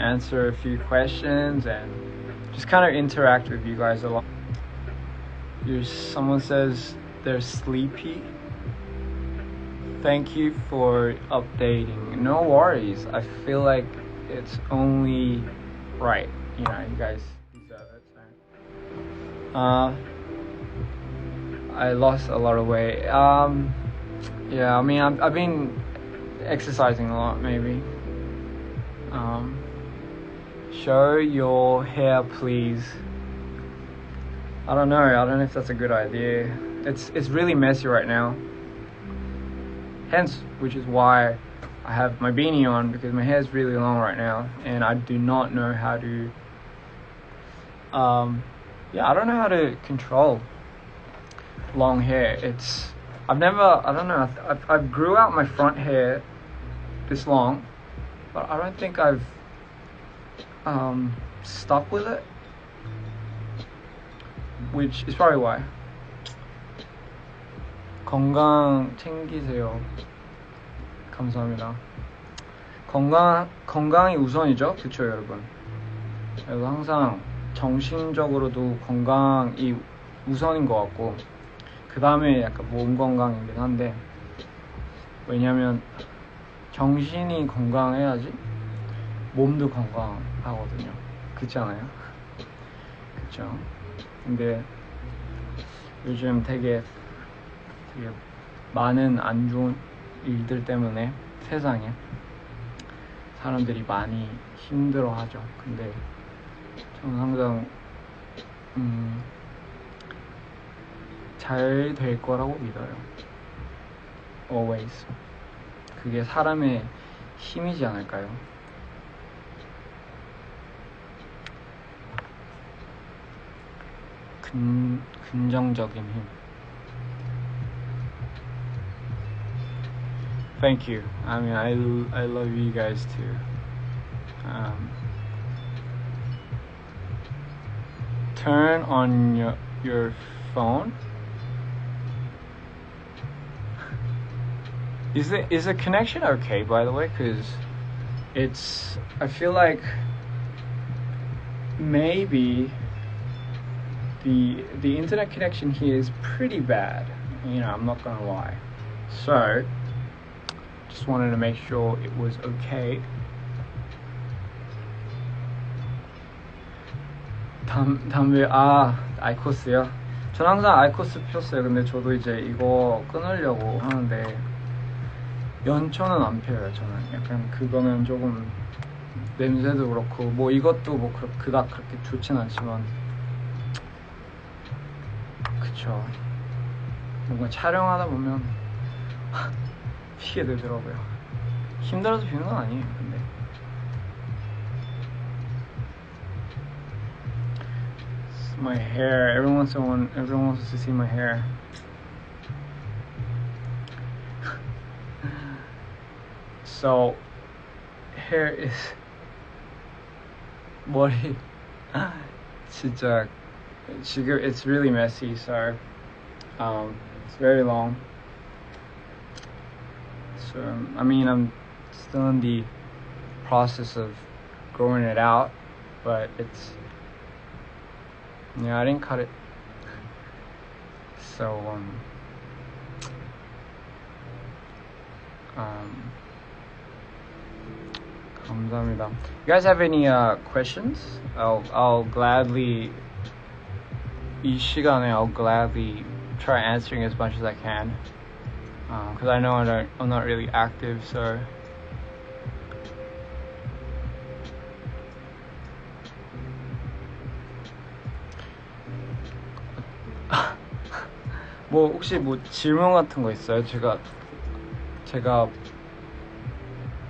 answer a few questions and just kind of interact with you guys a lot. Someone says they're sleepy. Thank you for updating. No worries. I feel like it's only right. You know, you guys deserve it. So. I lost a lot of weight. Yeah, I mean, I've been exercising a lot, maybe. Show your hair, please. I don't know if that's a good idea. It's really messy right now. Hence, which is why I have my beanie on, because my hair is really long right now, and I do not know how to. I don't know how to control long hair. I grew out my front hair this long, but I don't think I've stuck with it, which is probably why. 건강 챙기세요. 감사합니다. 건강이 우선이죠, 그쵸 여러분? 그래서 항상 정신적으로도 건강이 우선인 것 같고, 그 다음에 약간 몸 건강이긴 한데, 왜냐면 정신이 건강해야지 몸도 건강하거든요. 그렇지 않아요? 그쵸? 근데 요즘 되게 많은 안 좋은 일들 때문에 세상에 사람들이 많이 힘들어하죠. 근데 저는 항상 잘 될 거라고 믿어요. Always. 그게 사람의 힘이지 않을까요? 긍정적인 힘. Thank you. I mean, I love you guys too. Turn on your phone. Is the connection okay, by the way? Because I feel like maybe the internet connection here is pretty bad. You know, I'm not gonna lie. So just wanted to make sure it was okay. 담배 아이코스요? 전 항상 아이코스 폈어요. 근데 저도 이제 이거 끊으려고 하는데 연초는 안 펴요. 저는 약간 그거는 조금 냄새도 그렇고 뭐 이것도 뭐 그닥 그렇게 좋진 않지만, 그쵸, 뭔가 촬영하다 보면 피게 되더라고요. 힘들어서 피는 건 아니에요. 근데 my hair, everyone wants to see my hair. So hair is 머리 진짜 지금 it's really messy, so it's very long. So I mean, I'm still in the process of growing it out, but I didn't cut it. So 감사합니다. You guys have any questions? I'll gladly 이 시간에 I'll gladly try answering as much as I can. Because I know I'm not really active, so 뭐 혹시 뭐 질문 같은 거 있어요? 제가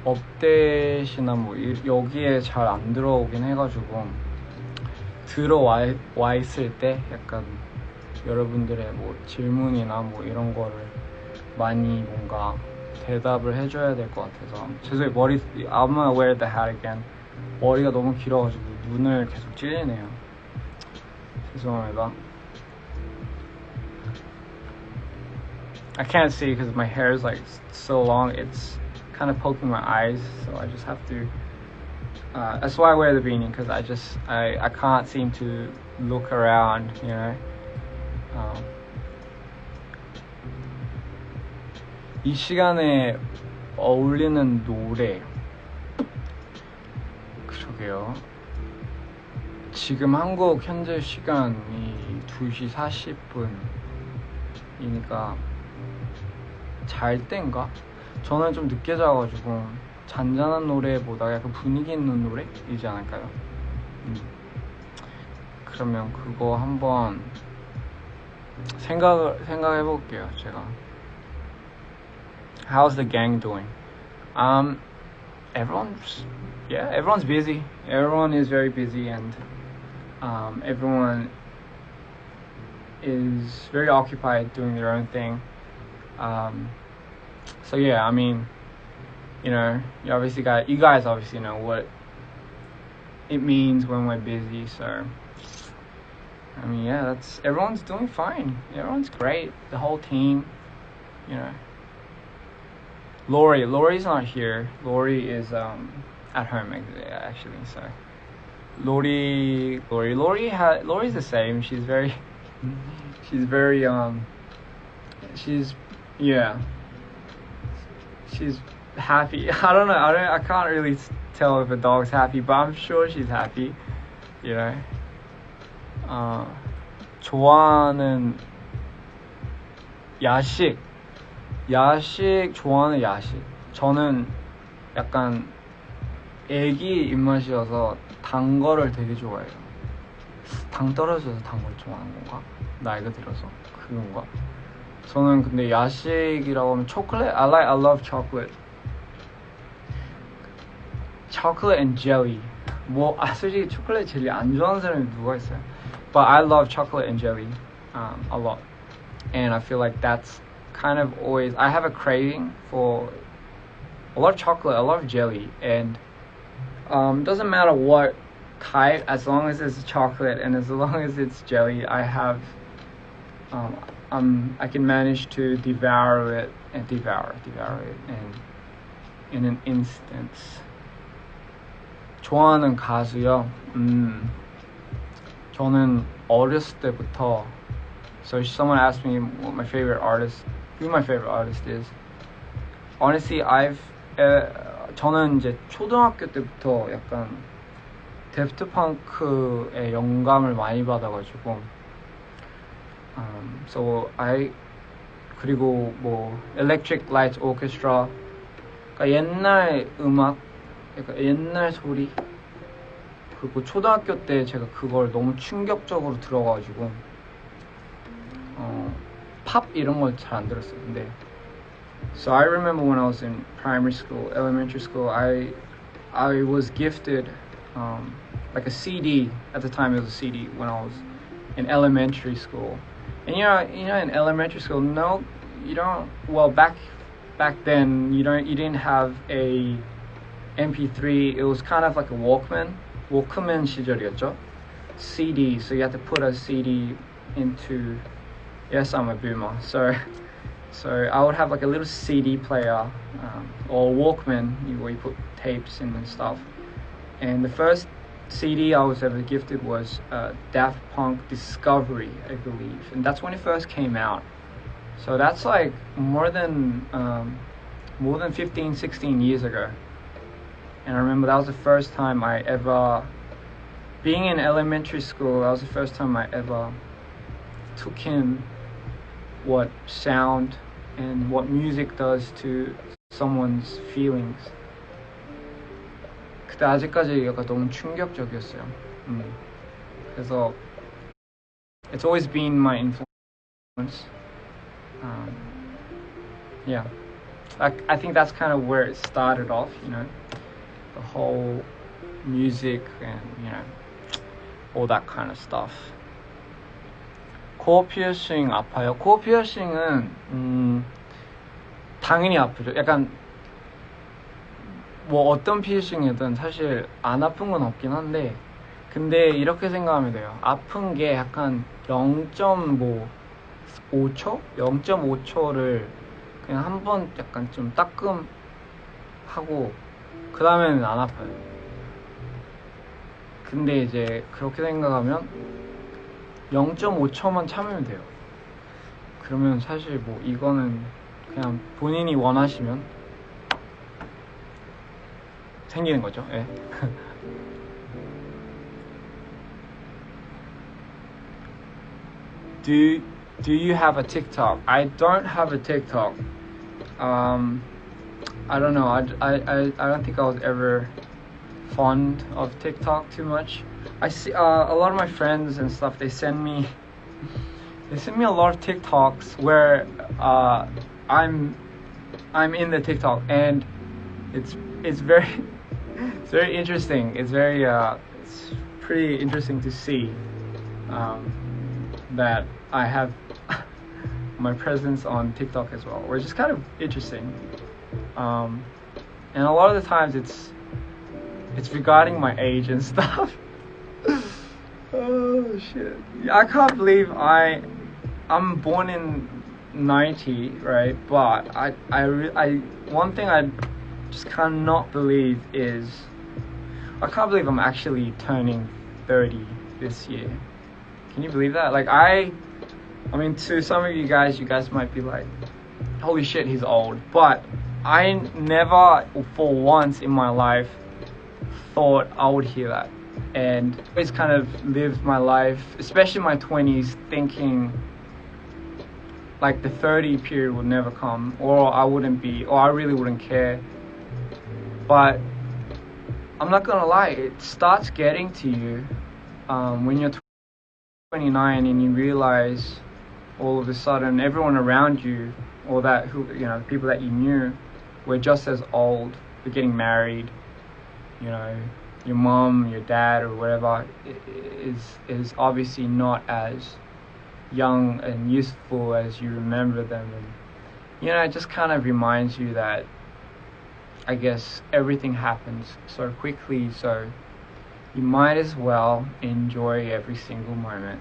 업데이트나 뭐 여기에 잘 안 들어오긴 해가지고 들어와 있을 때 약간 여러분들의 뭐 질문이나 뭐 이런 거를 많이 뭔가 대답을 해줘야 될 것 같아서 죄송해요. I'm gonna wear the hat again. 머리가 너무 길어가지고 눈을 계속 찔리네요. 죄송합니다. I can't see because my hair is like so long. It's kind of poking my eyes, so I just have to That's why I wear the beanie, because I can't seem to look around, you know. 이 시간에 어울리는 노래, 그러게요. 지금 한국 현재 시간이 2시 40분이니까 잘 때인가? 저는 좀 늦게 자가지고 잔잔한 노래보다 약간 분위기 있는 노래이지 않을까요? 그러면 그거 한번 생각해 볼게요, 제가. How's the gang doing? Everyone's busy. Everyone is very busy, and everyone is very occupied doing their own thing. So yeah, I mean, you know, you guys obviously know what it means when we're busy. So I mean, yeah, everyone's doing fine. Everyone's great. The whole team, you know. Lori's not here. Lori is at home actually. So Lori's the same. She's happy. I can't really tell if a dog's happy, but I'm sure she's happy, you know. 좋아하는 야식 좋아하는 야식. 저는 약간 애기 입맛이어서 단 거를 되게 좋아해요. 당 떨어져서 단 걸 좋아하는 건가? 나이가 들어서 그건가? 저는 근데 야식이라고 하면 초콜릿. I love chocolate. Chocolate and jelly. 솔직히 초콜릿 젤리 안 좋아하는 사람이 누가 있어요? But I love chocolate and jelly a lot. And I feel like that's kind of always, I have a craving for a lot of chocolate, a lot of jelly, and doesn't matter what type, as long as it's chocolate and as long as it's jelly, I can manage to devour it in an instant. 좋아하는 가수요? 저는 어렸을 때부터, so if someone asked me what my favorite artist, who my favorite artist is, honestly, 저는 이제 초등학교 때부터 약간 데프트 펑크의 영감을 많이 받아가지고, 그리고 뭐 Electric Light Orchestra, 그러니까 옛날 음악, 약간 옛날 소리. 그리고 초등학교 때 제가 그걸 너무 충격적으로 들어가지고 팝 이런 걸 잘 안 들었어요. 근데 so I remember when I was in primary school, elementary school, I was gifted like a CD. At the time it was a CD when I was in elementary school. And you know in elementary school, no, you don't. Well, back then you didn't have a MP3. It was kind of like a Walkman 시절이었죠. CD, so you had to put a CD into. Yes, I'm a boomer. So I would have like a little CD player or Walkman where you put tapes in and stuff. And the first CD I was ever gifted was Daft Punk Discovery, I believe, and that's when it first came out. So that's like more than 15, 16 years ago. And I remember that was the first time I ever, being in elementary school, that was the first time I ever took in what sound and what music does to someone's feelings. 그때 아직까지 약간 너무 충격적이었어요. 그래서 it's always been my influence. Yeah, I think that's kind of where it started off, you know, the whole music and, you know, all that kind of stuff. 코어 피어싱 아파요? 코어 피어싱은 당연히 아프죠. 약간 뭐 어떤 피어싱이든 사실 안 아픈 건 없긴 한데, 근데 이렇게 생각하면 돼요. 아픈 게 약간 0.5초? 0.5초를 그냥 한번 약간 좀 따끔하고 그 다음에는 안 아파요. 근데 이제 그렇게 생각하면 0.5초만 참으면 돼요. 그러면 사실 뭐 이거는 그냥 본인이 원하시면 생기는 거죠. 예. Do you have a TikTok? I don't have a TikTok. I don't know. I don't think I was ever fond of TikTok too much. I see a lot of my friends and stuff. They send me a lot of TikToks where I'm in the TikTok, and it's very it's very interesting. It's very it's pretty interesting to see that I have my presence on TikTok as well, which is kind of interesting. And a lot of the times it's regarding my age and stuff. Oh shit! I can't believe I'm born in 90, right? But I one thing I just cannot believe is I can't believe I'm actually turning 30 this year. Can you believe that? Like I mean, to some of you guys might be like, holy shit, he's old. But I never for once in my life thought I would hear that. And always kind of lived my life, especially my 20s, thinking like the 30 period would never come, or I really wouldn't care. But I'm not gonna lie, it starts getting to you when you're 29 and you realize all of a sudden everyone around you, or the people that you knew, were just as old. They're getting married, your mom, your dad, or whatever is obviously not as young and youthful as you remember them. And it just kind of reminds you that I guess everything happens so quickly, so you might as well enjoy every single moment.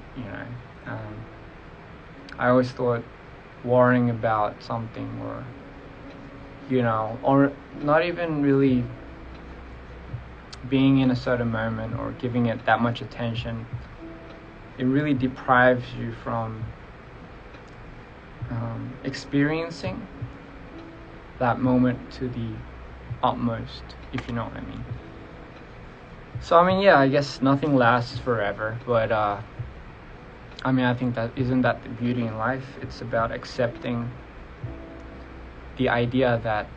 I always thought worrying about something, or or not even really being in a certain moment or giving it that much attention, it really deprives you from experiencing that moment to the utmost, if you know what I mean. So I guess nothing lasts forever, but I think that isn't that the beauty in life? It's about accepting the idea that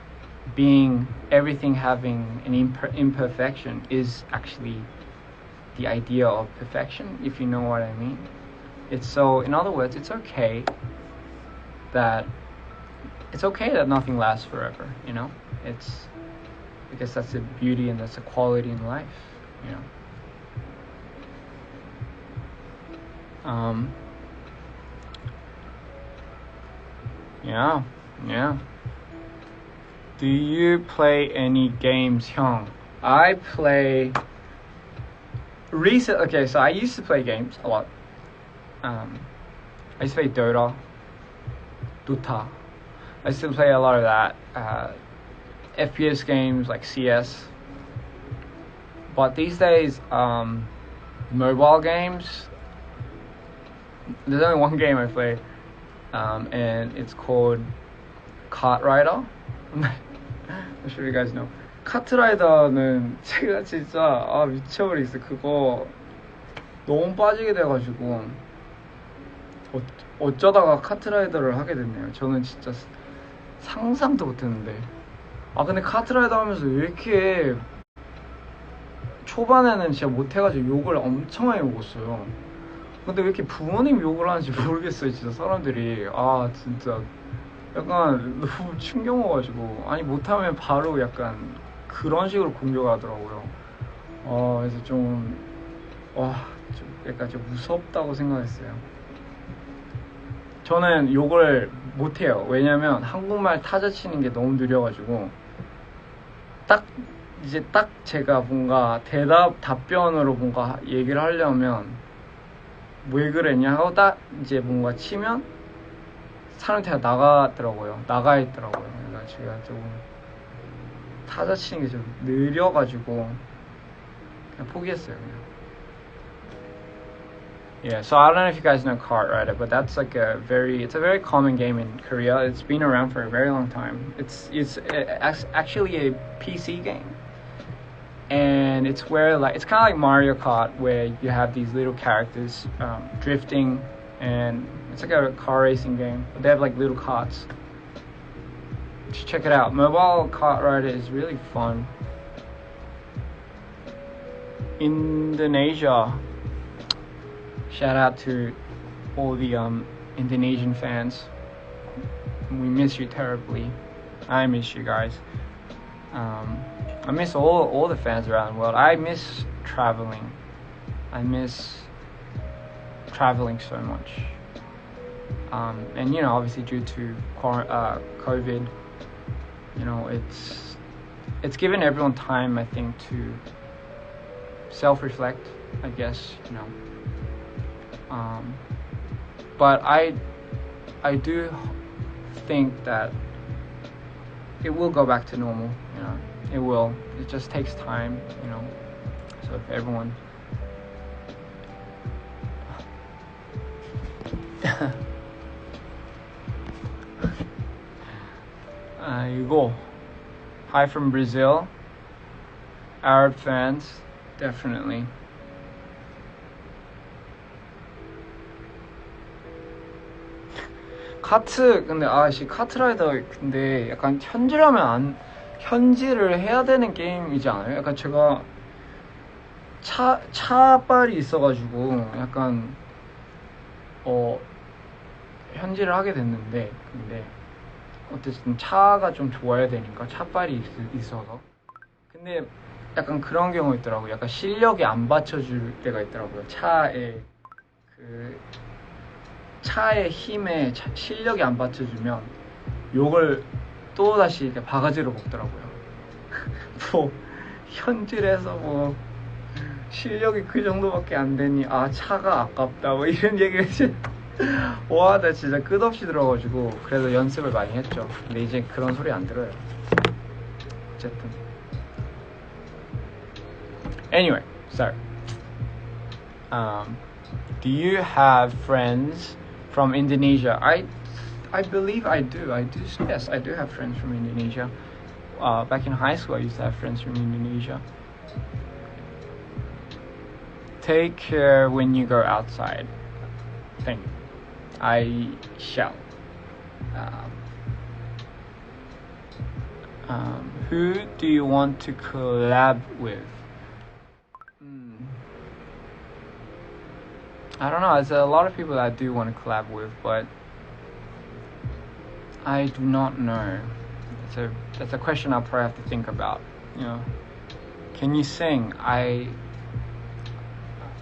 everything having an imperfection is actually the idea of perfection, if you know what I mean. In other words, it's okay that nothing lasts forever, I guess that's the beauty and that's the quality in life, Yeah. Do you play any games, 형? I play okay, so I used to play games a lot. I used to play Dota. I used to play a lot of that. FPS games like CS. But these days, mobile games, there's only one game I play, and it's called Kart Rider. I'm sure you guys know. 카트라이더는 제가 진짜 미쳐버리겠어. 그거 너무 빠지게 돼가지고 어쩌다가 카트라이더를 하게 됐네요. 저는 진짜 상상도 못했는데. 근데 카트라이더 하면서 왜 이렇게 초반에는 진짜 못해가지고 욕을 엄청 많이 먹었어요. 근데 왜 이렇게 부모님 욕을 하는지 모르겠어요. 진짜 사람들이 진짜 약간 너무 충격 먹어가지고, 못하면 바로 약간 그런 식으로 공격하더라고요. 그래서 좀 약간 좀 무섭다고 생각했어요. 저는 욕을 못해요. 왜냐면 한국말 타자 치는 게 너무 느려가지고 딱 제가 뭔가 답변으로 뭔가 얘기를 하려면 왜 그랬냐 하고 딱 이제 뭔가 치면 사람한테 나가 있더라고요. 그러니까 제가 조금 타자 치는 게 좀 느려가지고 그냥 포기했어요. 그냥. Yeah, so I don't know if you guys know kr&b, but that's like it's a very common game in Korea. It's been around for a very long time. It's actually a PC game, and it's where like it's kind of like Mario Kart, where you have these little characters drifting, and it's like a car racing game. But they have like little carts. Just check it out. Mobile kr&b is really fun. Indonesia. Shout out to all the Indonesian fans. We miss you terribly. I miss you guys. I miss all the fans around the world. I miss traveling. I miss traveling so much. And you know, obviously due to COVID, you know, it's given everyone time, I think, to self-reflect, I guess, you know. But I do think that it will go back to normal, you know. It will. It just takes time, you know. So if everyone 이거 hi from Brazil. Arab fans, definitely. 카트 근데 카트라이더 근데 약간 현질을 해야 되는 게임이지 않아요? 약간 제가 차빨이 있어가지고 약간 현질을 하게 됐는데, 근데 어쨌든 차가 좀 좋아야 되니까 차빨이 있어서. 근데 약간 그런 경우 있더라고요. 약간 실력이 안 받쳐줄 때가 있더라고요. 차의 힘에 실력이 안 받쳐주면 욕을 또 다시 이렇게 바가지로 먹더라고요. 뭐 현질해서 뭐 실력이 그 정도밖에 안 되니 차가 아깝다 뭐 이런 얘기를 와, 나 진짜 끝없이 들어가지고 그래서 연습을 많이 했죠. 근데 이제 그런 소리 안 들어요. 어쨌든 anyway, so do you have friends from Indonesia? I believe I do. Yes, I do have friends from Indonesia. Back in high school, I used to have friends from Indonesia. Take care when you go outside. Thank you. I shall. Who do you want to collab with? I don't know. There's a lot of people that I do want to collab with, but I do not know. That's a question I'll probably have to think about. You know, can you sing? I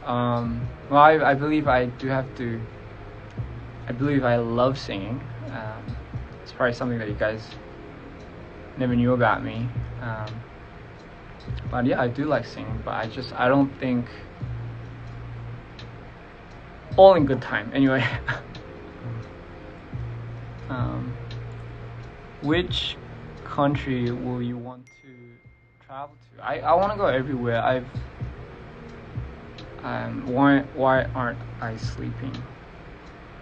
believe I do have to. I believe I love singing. It's probably something that you guys never knew about me. But yeah, I do like singing, but I don't think. All in good time. Anyway, which country will you want to travel to? I want to go everywhere. Why aren't I sleeping?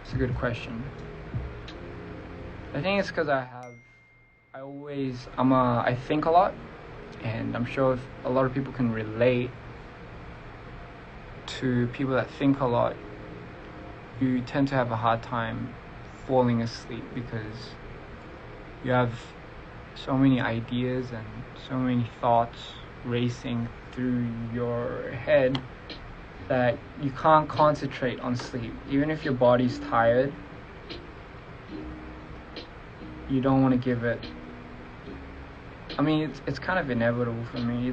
It's a good question. I think it's because I think a lot, and I'm sure if a lot of people can relate to people that think a lot. You tend to have a hard time falling asleep because you have so many ideas and so many thoughts racing through your head that you can't concentrate on sleep. Even if your body's tired, you don't want to give it. I mean, it's kind of inevitable for me.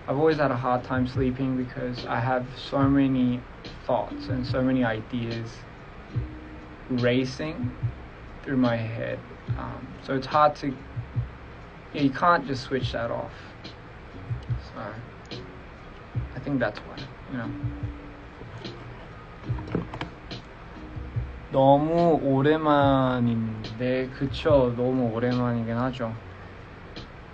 I've always had a hard time sleeping because I have so many thoughts and so many ideas racing through my head. So it's hard to, you can't just switch that off. So I think that's why, you know. 너무 오랜만인데, 그쵸? 너무 오랜만이긴 하죠.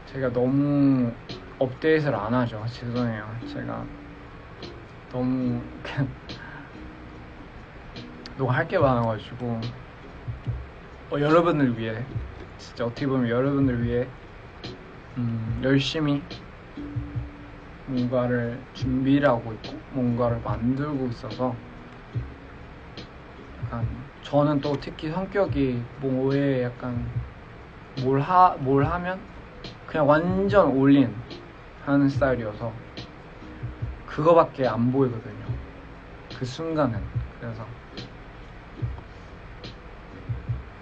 제가 너무 업데이트를 안 하죠. 죄송해요. 제가 너무 너무 할 게 많아가지고 여러분을 위해 진짜 어떻게 보면 여러분을 위해 열심히 뭔가를 준비를 하고 있고 뭔가를 만들고 있어서 약간 저는 또 특히 성격이 뭐에 약간 뭘 하면 그냥 완전 올인 하는 스타일이어서 그거밖에 안 보이거든요, 그 순간은.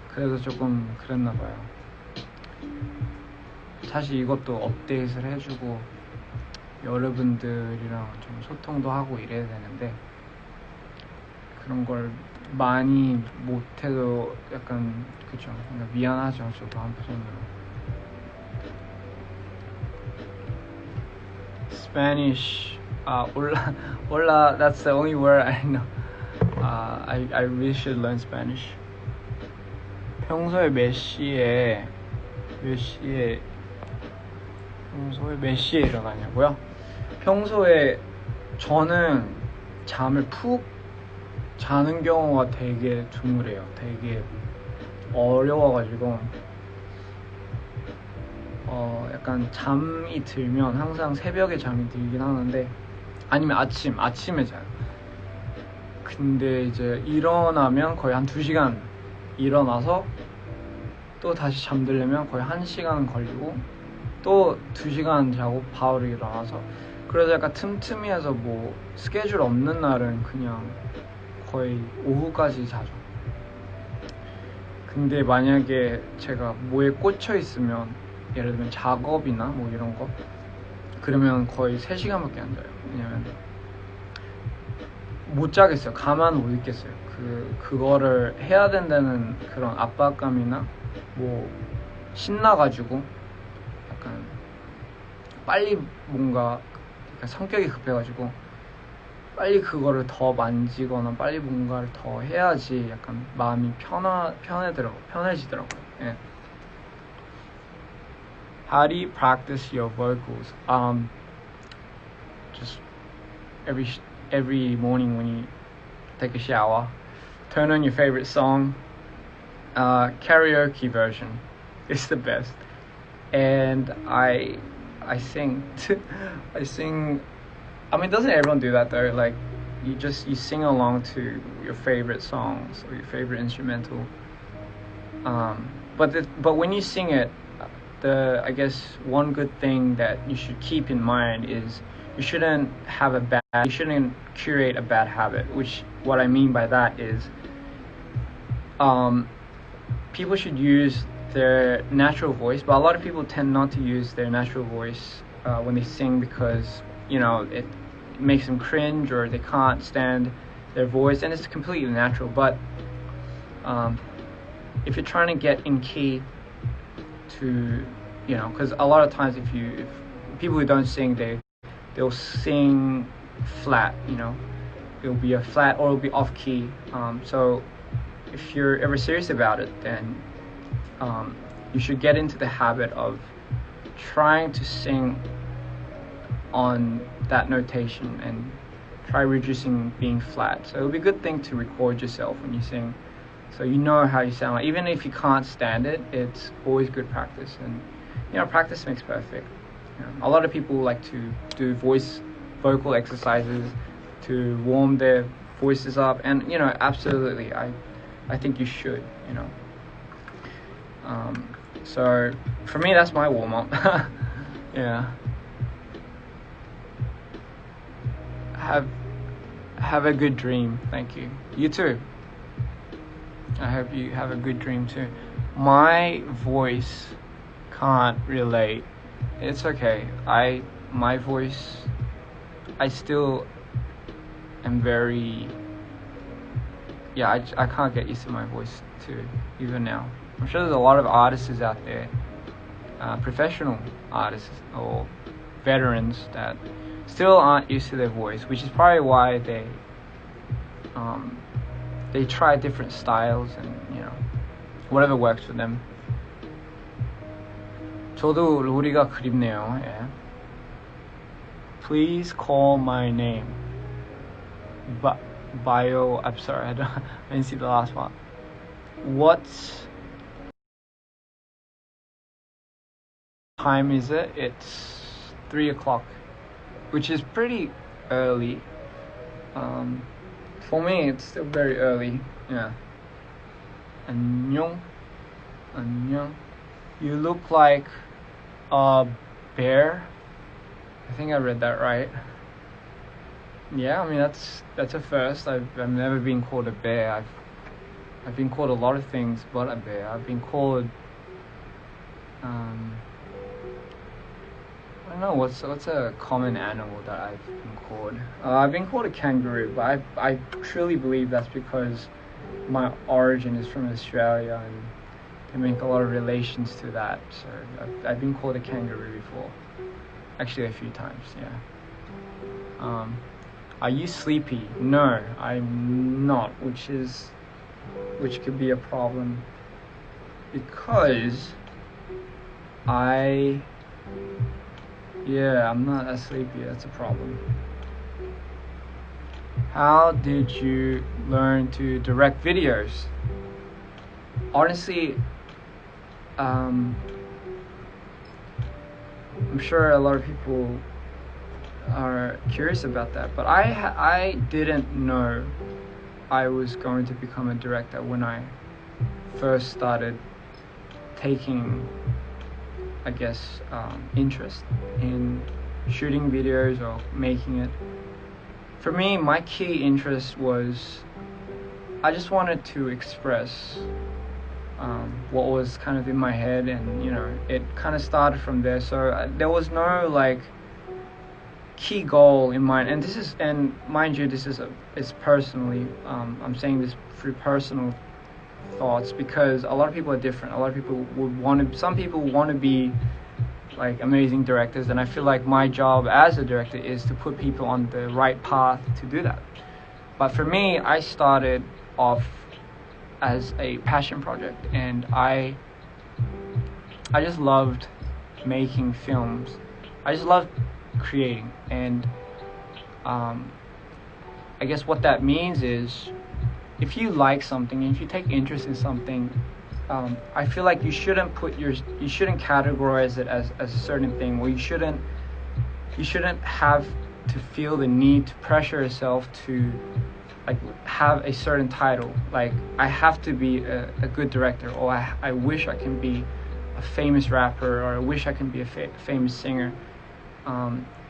그래서 조금 그랬나봐요. 사실 이것도 업데이트를 해주고 여러분들이랑 좀 소통도 하고 이래야 되는데 그런 걸 많이 못해도 약간 그쵸, 그러니까 미안하죠, 저도 한편으로. Spanish, hola, that's the only word I know. I really should learn Spanish. 평소에 몇 시에 일어나냐고요? 평소에 저는 잠을 푹 자는 경우가 되게 드물해요. 되게 어려워가지고 약간 잠이 들면 항상 새벽에 잠이 들긴 하는데 아니면 아침에 자요. 근데 이제 일어나면 거의 한 2시간 일어나서 또 다시 잠들려면 거의 1시간 걸리고 또 2시간 자고 바로 일어나서, 그래서 약간 틈틈이해서 뭐 스케줄 없는 날은 그냥 거의 오후까지 자죠. 근데 만약에 제가 뭐에 꽂혀 있으면, 예를 들면 작업이나 뭐 이런 거, 그러면 거의 3시간밖에 안 자요. 왜냐면 못 자겠어요. 가만 못 있겠어요. 그거를 해야 된다는 그런 압박감이나 뭐 신나가지고 약간 빨리 뭔가, 그러니까 성격이 급해가지고 빨리 그거를 더 만지거나 빨리 뭔가를 더 해야지 약간 마음이 편해지더라고요. 예. How do you practice your vocals? Just every morning when you take a shower, turn on your favorite song. Karaoke version is the best, and I sing. I sing. I mean, doesn't everyone do that though? Like, you sing along to your favorite songs or your favorite instrumental. But when you sing it, I guess one good thing that you should keep in mind is you shouldn't curate a bad habit. Which, what I mean by that is, people should use their natural voice, but a lot of people tend not to use their natural voice when they sing because, you know, it makes them cringe or they can't stand their voice, and it's completely natural. But if you're trying to get in key to, you know, because a lot of times if people who don't sing, they'll sing flat, you know, it'll be a flat or it'll be off key. So if you're ever serious about it, then you should get into the habit of trying to sing on that notation and try reducing being flat. So it would be a good thing to record yourself when you sing, so you know how you sound. Like, even if you can't stand it, it's always good practice. And, you know, practice makes perfect. You know, a lot of people like to do vocal exercises to warm their voices up, and, you know, absolutely, I think you should, you know. So for me, that's my warm-up. Yeah. Have a good dream. Thank you. You too. I hope you have a good dream too. My voice can't relate. It's okay. My voice, I still am very, I can't get used to my voice too, even now. I'm sure there's a lot of artists out there, professional artists or veterans, that still aren't used to their voice, which is probably why they try different styles and, you know, whatever works for them. 저도 로리가 그립네요. 예. Please call my name. I'm sorry, I didn't see the last one. What time is it? It's 3 o'clock, which is pretty early. For me, it's still very early. Yeah. 안녕. 안녕. You look like a bear. I think I read that right. Yeah, I mean that's a first. I've never been called a bear. I've been called a lot of things, but a bear. I've been called I don't know what's a common animal that I've been called. I've been called a kangaroo, but I truly believe that's because my origin is from Australia and they make a lot of relations to that. So I've been called a kangaroo before, actually a few times. Yeah. Are you sleepy? No, I'm not, which could be a problem because I'm not as sleepy. That's a problem. How did you learn to direct videos? Honestly, I'm sure a lot of people are curious about that, but I didn't know I was going to become a director when I first started taking, I guess, interest in shooting videos or making it. For me, my key interest was I just wanted to express what was kind of in my head, and it kind of started from there. So there was no like key goal in mind, and mind you, this is personally, I'm saying this through personal thoughts, because a lot of people are different. A lot of people some people want to be like amazing directors, and I feel like my job as a director is to put people on the right path to do that. But for me, I started off as a passion project, and I just loved making films. I just loved creating, and I guess what that means is if you like something, if you take interest in something, I feel like you shouldn't categorize it as a certain thing, or you shouldn't have to feel the need to pressure yourself to like have a certain title, like I have to be a good director, or I wish I can be a famous rapper, or I wish I can be a famous singer.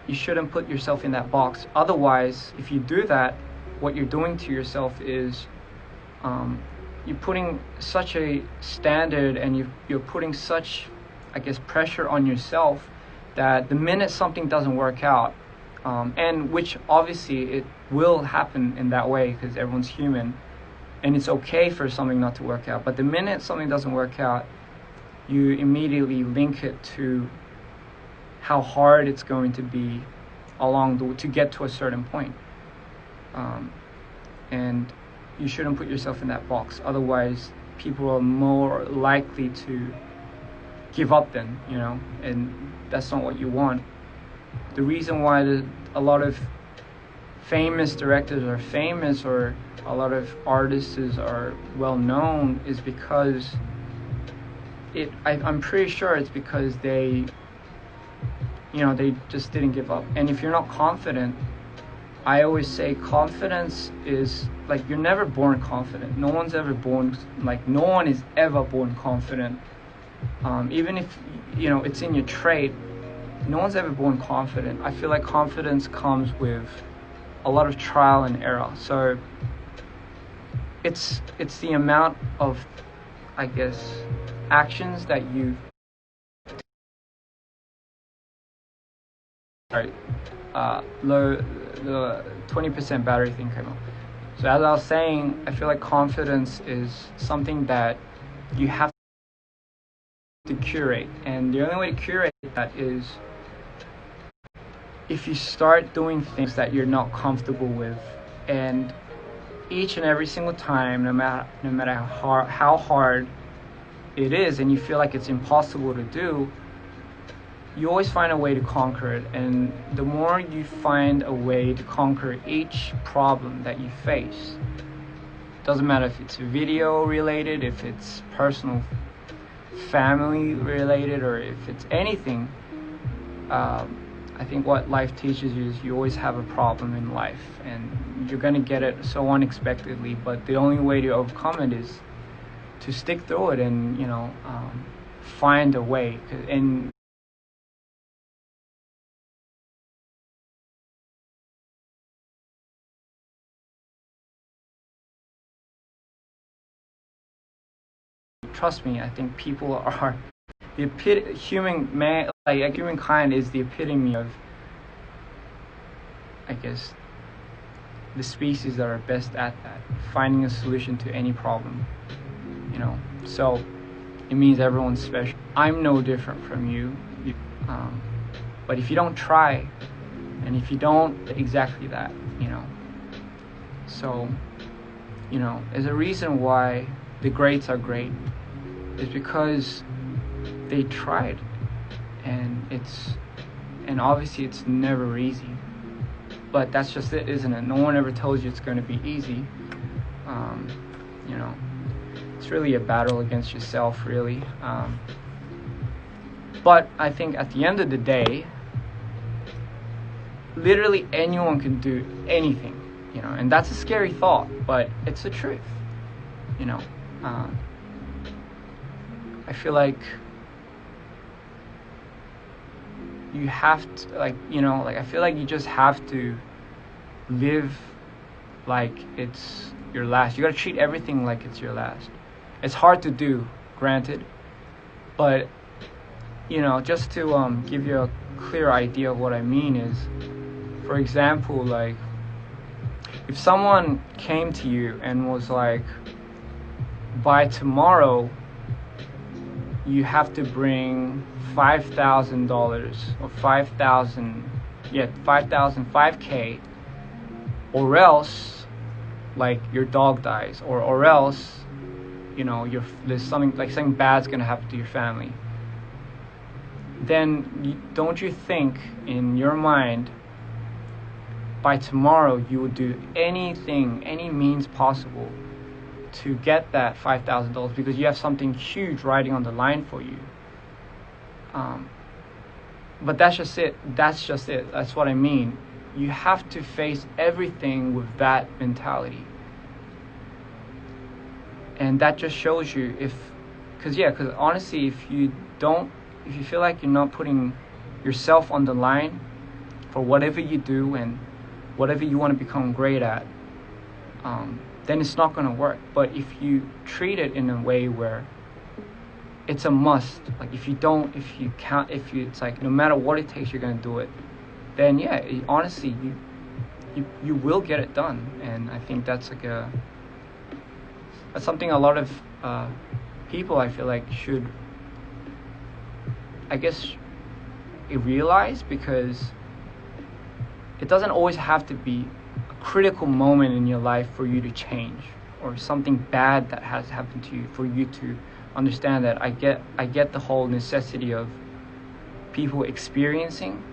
You shouldn't put yourself in that box. Otherwise, if you do that, what you're doing to yourself is you're putting such a standard, and you're putting such, I guess, pressure on yourself that the minute something doesn't work out, and which obviously it will happen in that way because everyone's human, and it's okay for something not to work out, but the minute something doesn't work out, you immediately link it to how hard it's going to be to get to a certain point. And you shouldn't put yourself in that box. Otherwise, people are more likely to give up then, and that's not what you want. The reason why a lot of famous directors are famous, or a lot of artists are well known, is because I'm pretty sure it's because they just didn't give up. And if you're not confident, I always say confidence is like, you're never born confident. No one is ever born confident. Even if it's in your trait, no one's ever born confident. I feel like confidence comes with a lot of trial and error. So it's the amount of, I guess, actions that you. Sorry, the 20% battery thing came up. So as I was saying, I feel like confidence is something that you have to curate, and the only way to curate that is if you start doing things that you're not comfortable with, and each and every single time, no matter how hard it is, and you feel like it's impossible to do, you always find a way to conquer it, and the more you find a way to conquer each problem that you face, doesn't matter if it's video related, if it's personal family related, or if it's anything, I think what life teaches you is you always have a problem in life, and you're gonna get it so unexpectedly, but the only way to overcome it is to stick through it and, you know, find a way. And trust me, I think people are humankind is the epitome of, I guess, the species that are best at that, finding a solution to any problem, you know. So it means everyone's special. I'm no different from you, but if you don't try, and if you don't exactly that, you know. So, you know, there's a reason why the greats are great. It's because they tried, and obviously it's never easy, but that's just it, isn't it? No one ever tells you it's going to be easy. You know, it's really a battle against yourself, really. But I think at the end of the day, literally anyone can do anything, you know, and that's a scary thought, but it's the truth, you know. I feel like you have to, like, you know, like, I feel like you just have to live like it's your last. You gotta treat everything like it's your last. It's hard to do, granted, but, you know, just to give you a clear idea of what I mean is, for example, like, if someone came to you and was like, by tomorrow you have to bring $5,000 or 5K, or else, like, your dog dies, or else, you know, there's something bad's gonna happen to your family, then don't you think in your mind by tomorrow you would do anything, any means possible to get that $5,000 because you have something huge riding on the line for you? But that's just it. That's what I mean. You have to face everything with that mentality, and that just shows you because honestly, if you feel like you're not putting yourself on the line for whatever you do and whatever you want to become great at, then it's not going to work. But if you treat it in a way where it's a must, like, it's like, no matter what it takes, you're going to do it, then yeah, honestly, you will get it done. And I think that's something a lot of people, I feel like, should, I guess, realize, because it doesn't always have to be a critical moment in your life for you to change, or something bad that has happened to you for you to understand that I get the whole necessity of people experiencing,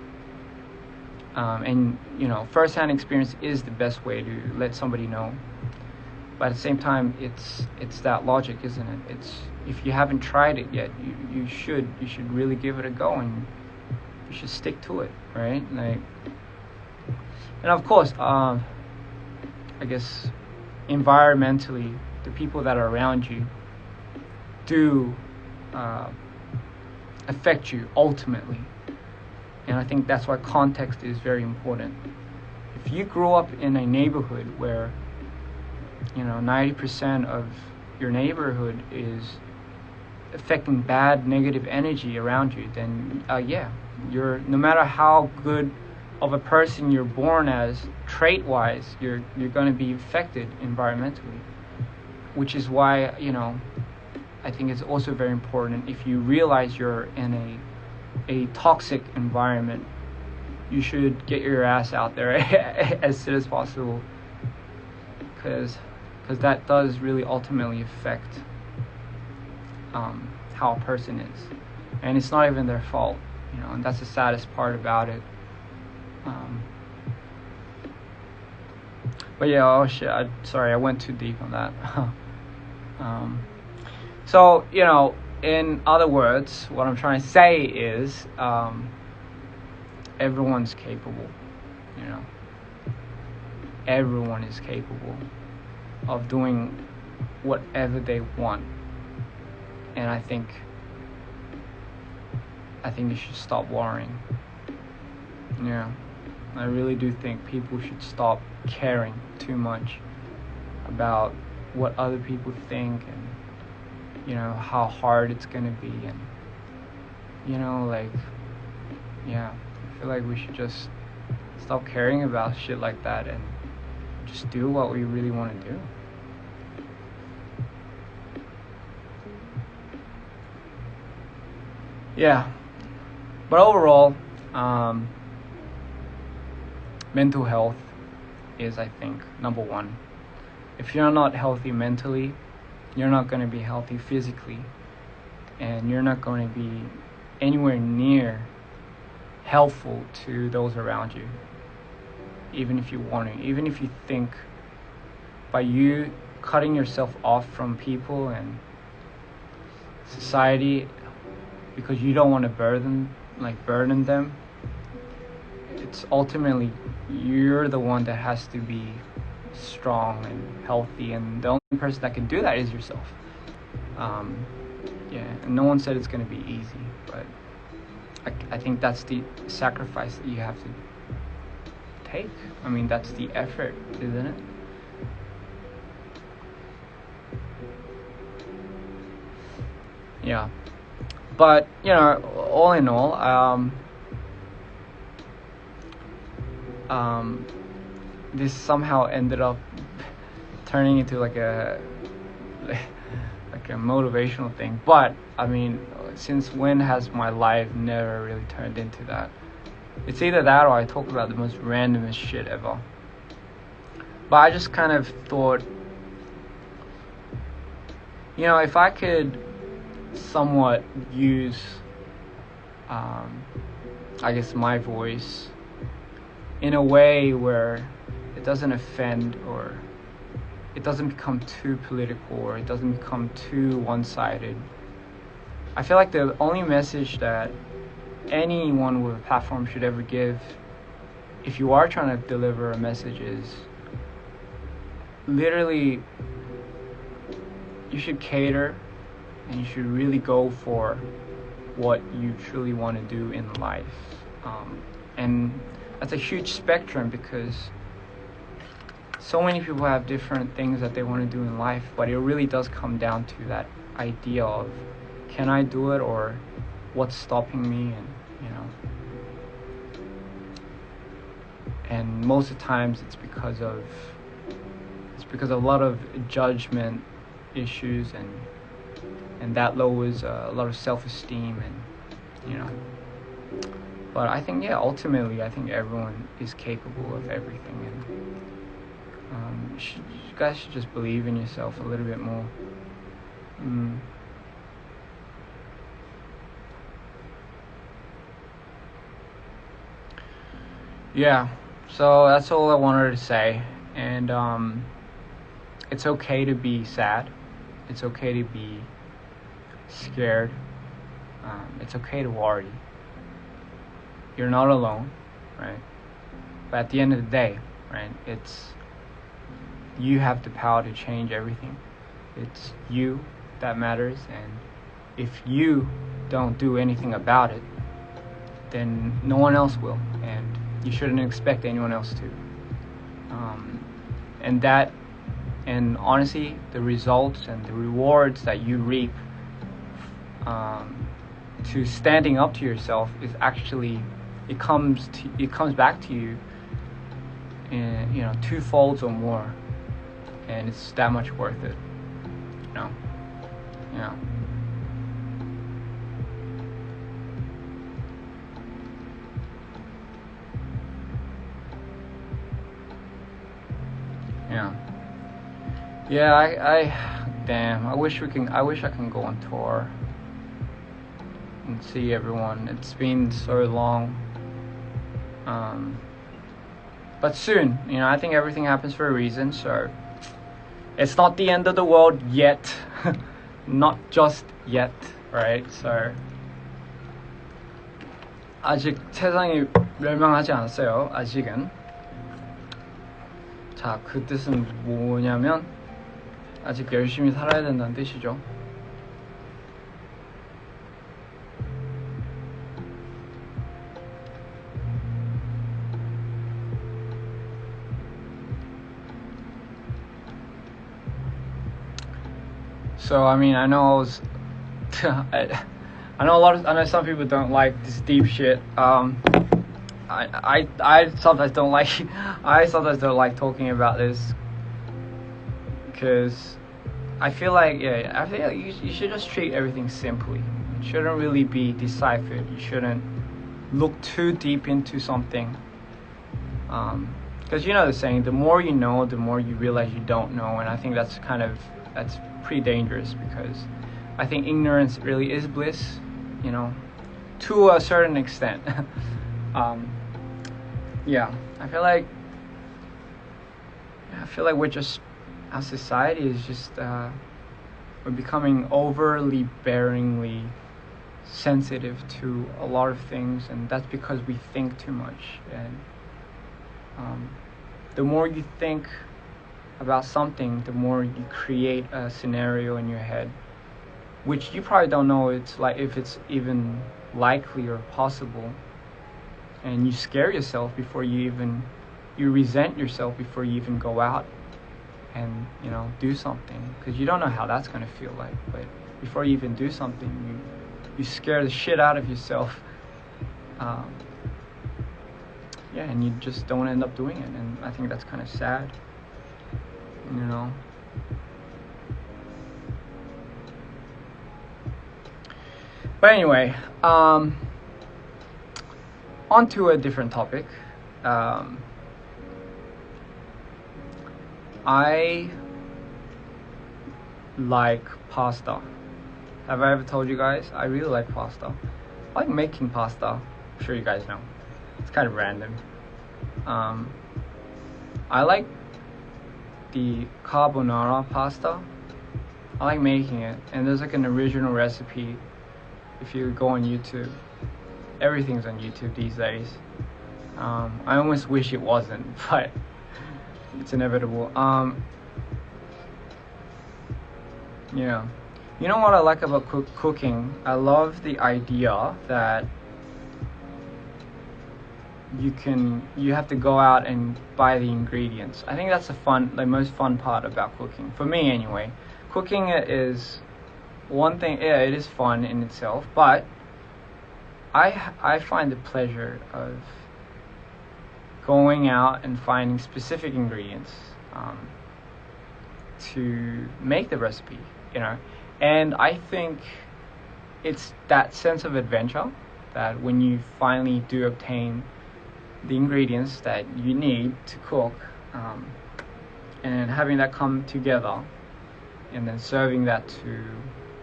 and, you know, first-hand experience is the best way to let somebody know. But at the same time, it's that logic, isn't it? It's, if you haven't tried it yet, you should really give it a go, and you should stick to it, right? Like, and of course, I guess environmentally, the people that are around you do affect you ultimately, and I think that's why context is very important. If you grew up in a neighborhood where, you know, 90% of your neighborhood is affecting bad, negative energy around you, then you're, no matter how good of a person you're born as, trait-wise, you're going to be affected environmentally, which is why, you know, I think it's also very important, if you realize you're in a toxic environment, you should get your ass out there as soon as possible, because that does really ultimately affect how a person is, and it's not even their fault, you know, and that's the saddest part about it. But yeah, oh shit, sorry, I went too deep on that. So, you know, in other words, what I'm trying to say is, everyone's capable, you know. Everyone is capable of doing whatever they want. And I think you should stop worrying. Yeah. I really do think people should stop caring too much about what other people think, and, you know, how hard it's gonna be, and, you know, like, yeah, I feel like we should just stop caring about shit like that and just do what we really want to do. Yeah, but overall, mental health is, I think, number one. If you're not healthy mentally, you're not going to be healthy physically, and you're not going to be anywhere near helpful to those around you, even if you want to. Even if you think by you cutting yourself off from people and society because you don't want to burden them, it's ultimately you're the one that has to be strong and healthy, and the only person that can do that is yourself. Yeah, and no one said it's going to be easy, but I think that's the sacrifice that you have to take. I mean, that's the effort, isn't it? Yeah, but, you know, all in all, this somehow ended up turning into like a motivational thing. But I mean, since when has my life never really turned into that? It's either that or I talk about the most randomest shit ever. But I just kind of thought, you know, if I could somewhat use, I guess, my voice in a way where it doesn't offend, or it doesn't become too political, or it doesn't become too one-sided. I feel like the only message that anyone with a platform should ever give, if you are trying to deliver a message, is literally you should cater and you should really go for what you truly want to do in life. And that's a huge spectrum, because so many people have different things that they want to do in life, but it really does come down to that idea of, can I do it, or what's stopping me? And, you know, and most of the times it's because of a lot of judgment issues, and that lowers a lot of self-esteem, and, you know. But I think, yeah, ultimately, I think everyone is capable of everything, and you guys should just believe in yourself a little bit more. Yeah, so that's all I wanted to say. And it's okay to be sad. It's okay to be scared. It's okay to worry. You're not alone, right? But at the end of the day, right, it's you have the power to change everything. It's you that matters, and if you don't do anything about it, then no one else will, and you shouldn't expect anyone else to. And honestly, the results and the rewards that you reap to standing up to yourself is actually, it comes back to you in, you know, twofolds or more, and it's that much worth it, you know. Yeah. Yeah, damn, I wish I can go on tour. and see everyone. It's been so long. But soon, you know, I think everything happens for a reason, so it's not the end of the world yet. Not just yet, right? So 아직 세상이 멸망하지 않았어요. 아직은. 자, 그 뜻은 뭐냐면 아직 열심히 살아야 된다는 뜻이죠. So I mean, I know I know some people don't like this deep shit. I sometimes don't like I sometimes don't like talking about this because I feel like you should just treat everything simply. It shouldn't really be deciphered. You shouldn't look too deep into something. Because you know the saying, the more you know, the more you realize you don't know, and I think that's pretty dangerous because I think ignorance really is bliss, you know, to a certain extent. Yeah, I feel like we're just, our society is just we're becoming overly bearingly sensitive to a lot of things, and that's because we think too much. And the more you think about something, the more you create a scenario in your head, which you probably don't know it's like if it's even likely or possible, and you scare yourself before you resent yourself before you even go out and, you know, do something, because you don't know how that's going to feel like. But before you even do something, you scare the shit out of yourself, and you just don't end up doing it, and I think that's kind of sad, you know. But anyway, on to a different topic. I like pasta. Have I ever told you guys? I really like pasta. I like making pasta. I'm sure you guys know. It's kind of random. I like the carbonara pasta. I like making it, and there's like an original recipe. If you go on YouTube, everything's on YouTube these days. I almost wish it wasn't, but it's inevitable. Yeah, you know what I like about cooking? I love the idea that you have to go out and buy the ingredients. I think that's the most fun part about cooking, for me anyway. Cooking is one thing. Yeah, it is fun in itself, but I find the pleasure of going out and finding specific ingredients to make the recipe, you know. And I think it's that sense of adventure that when you finally do obtain the ingredients that you need to cook, and having that come together and then serving that to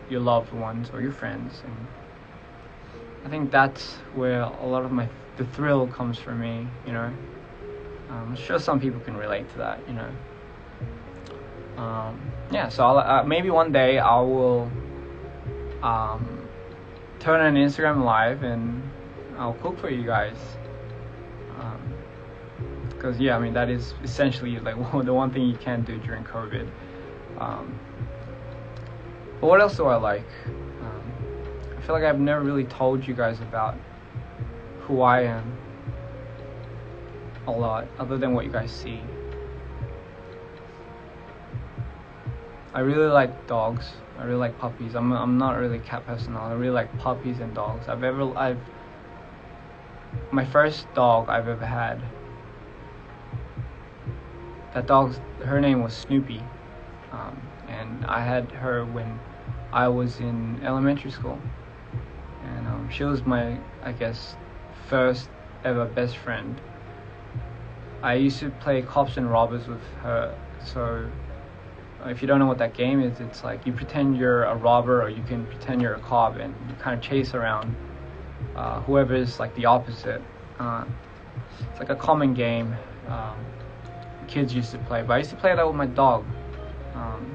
your loved ones or your friends, and I think that's where a lot of the thrill comes for me, you know. I'm sure some people can relate to that, you know. Yeah, so maybe one day I will turn on Instagram live and I'll cook for you guys, because yeah, I mean that is essentially like the one thing you can do during COVID. But what else do I like? I feel like I've never really told you guys about who I am a lot, other than what you guys see. I really like dogs. I really like puppies. I'm not really a cat person. I really like puppies and dogs. My first dog I've ever had, her name was Snoopy, and I had her when I was in elementary school, and she was my, I guess, first ever best friend. I used to play cops and robbers with her, so If you don't know what that game is, it's like you pretend you're a robber or you can pretend you're a cop and you kind of chase around whoever is like the opposite. It's like a common game kids used to play, but I used to play that with my dog.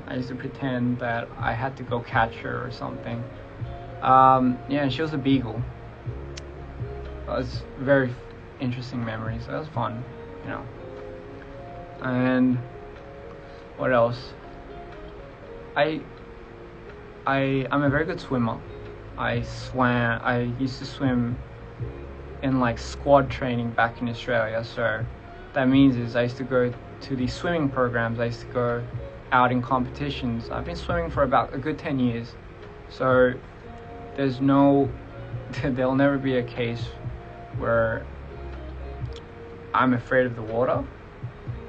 I used to pretend that I had to go catch her or something. Yeah, and she was a beagle. It was very interesting memories. So that was fun, you know. And what else? I'm a very good swimmer. I used to swim in like squad training back in Australia. So that means is I used to go to these swimming programs. I used to go out in competitions. I've been swimming for about a good 10 years. So there'll never be a case where I'm afraid of the water.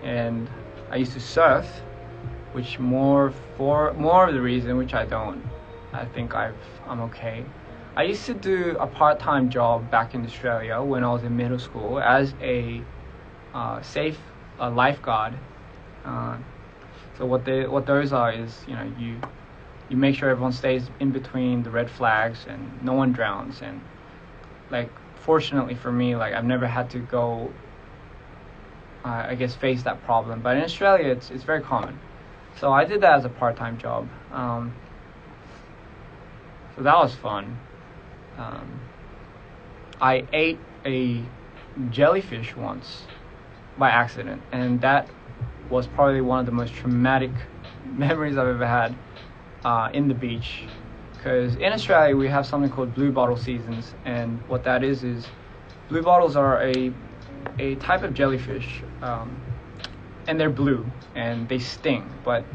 And I used to surf, which more of the reason which I think I'm okay. I used to do a part-time job back in Australia when I was in middle school as a lifeguard. So what those are is, you know, you make sure everyone stays in between the red flags and no one drowns. And like fortunately for me, like I've never had to go I guess face that problem, but in Australia it's very common. So I did that as a part-time job. So that was fun. I ate a jellyfish once by accident, and that was probably one of the most traumatic memories I've ever had in the beach. Because in Australia we have something called blue bottle seasons, and what that is blue bottles are a type of jellyfish, and they're blue and they sting. But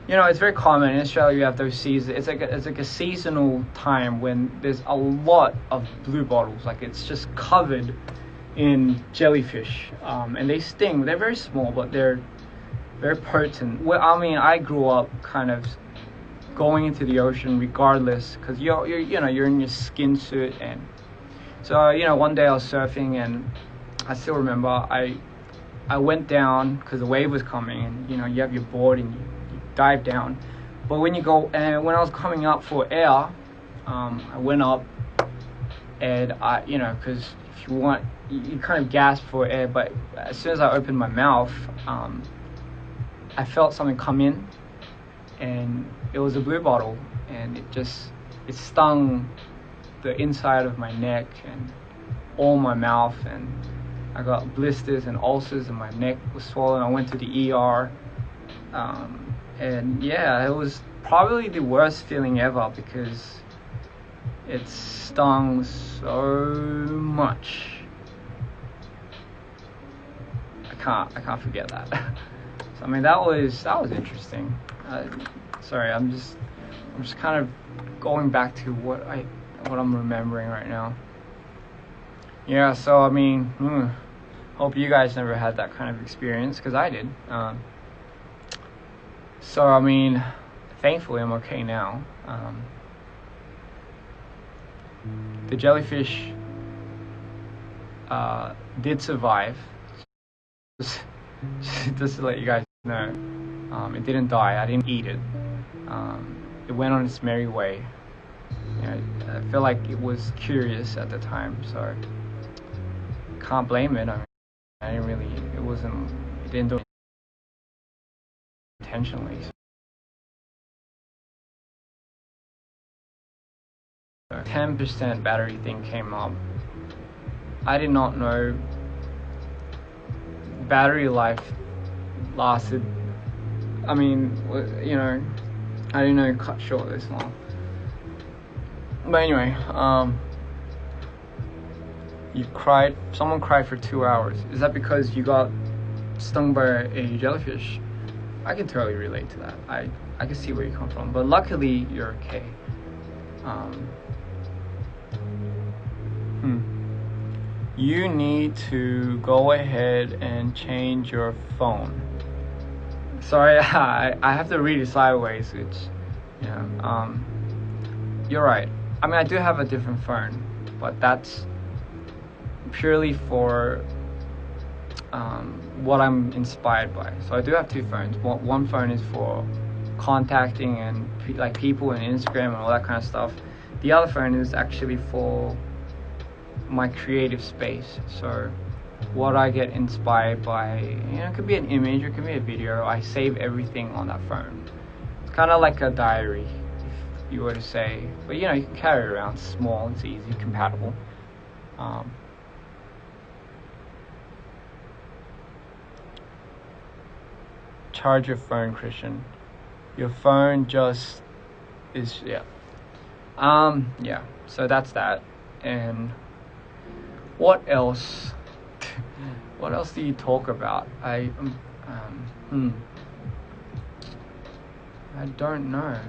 you know, it's very common in Australia. You have those seasons. It's like a seasonal time when there's a lot of blue bottles. Like it's just covered in jellyfish, and they sting. They're very small, but they're very potent. Well, I mean, I grew up kind of going into the ocean regardless, because you're in your skin suit. And so you know, one day I was surfing, and I still remember I went down because the wave was coming, and you know, you have your board and you dive down. But when you go, and when I was coming up for air, I went up, and you know, because if you want, you kind of gasp for air. But as soon as I opened my mouth, I felt something come in, and it was a blue bottle, and it stung the inside of my neck and all my mouth, and I got blisters and ulcers, and my neck was swollen. I went to the ER, and yeah, it was probably the worst feeling ever because it stung so much. I can't forget that. So I mean, that was interesting. Sorry, I'm just kind of going back to what I'm remembering right now. Yeah, so I mean, hope you guys never had that kind of experience, because I did. So I mean, thankfully I'm okay now. The jellyfish did survive. Just to let you guys know, it didn't die. I didn't eat it. It went on its merry way. You know, I feel like it was curious at the time, so can't blame it. I mean, it didn't do it intentionally. So 10% battery thing came up. I did not know battery life lasted. I mean, you know, I didn't know it cut short this long. But anyway, someone cried for 2 hours. Is that because you got stung by a jellyfish? I can totally relate to that. I can see where you come from, but luckily you're okay. You need to go ahead and change your phone. Sorry, I have to read it sideways, which, you know, you're right. I mean, I do have a different phone, but that's purely for what I'm inspired by. So I do have two phones. One phone is for contacting and like people and Instagram and all that kind of stuff. The other phone is actually for my creative space. So what I get inspired by, it could be an image, it could be a video. I save everything on that phone. It's kind of like a diary, if you were to say. But you can carry it around. It's small, it's easy, compatible. Charge your phone, Christian. Your phone just is, so that's that. And what else? What else do you talk about? I don't know.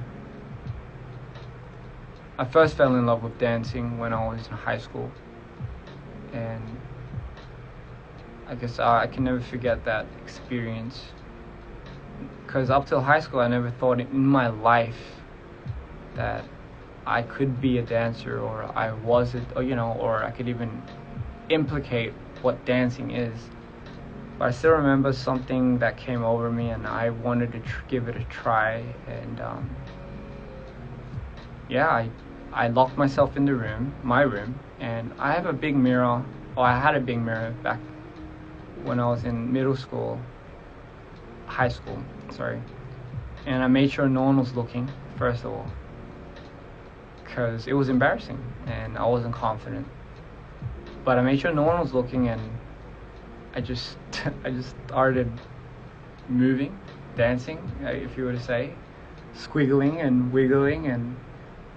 I first fell in love with dancing when I was in high school, and I guess I can never forget that experience. Because up till high school, I never thought in my life that I could be a dancer, or I was it, or I could even implicate what dancing is. But I still remember something that came over me, and I wanted to give it a try. And I locked myself in my room, and I have a big mirror. I had a big mirror back when I was in high school, and I made sure no one was looking, first of all, because it was embarrassing and I wasn't confident. But I made sure no one was looking, and I just started moving, dancing, if you were to say, squiggling and wiggling and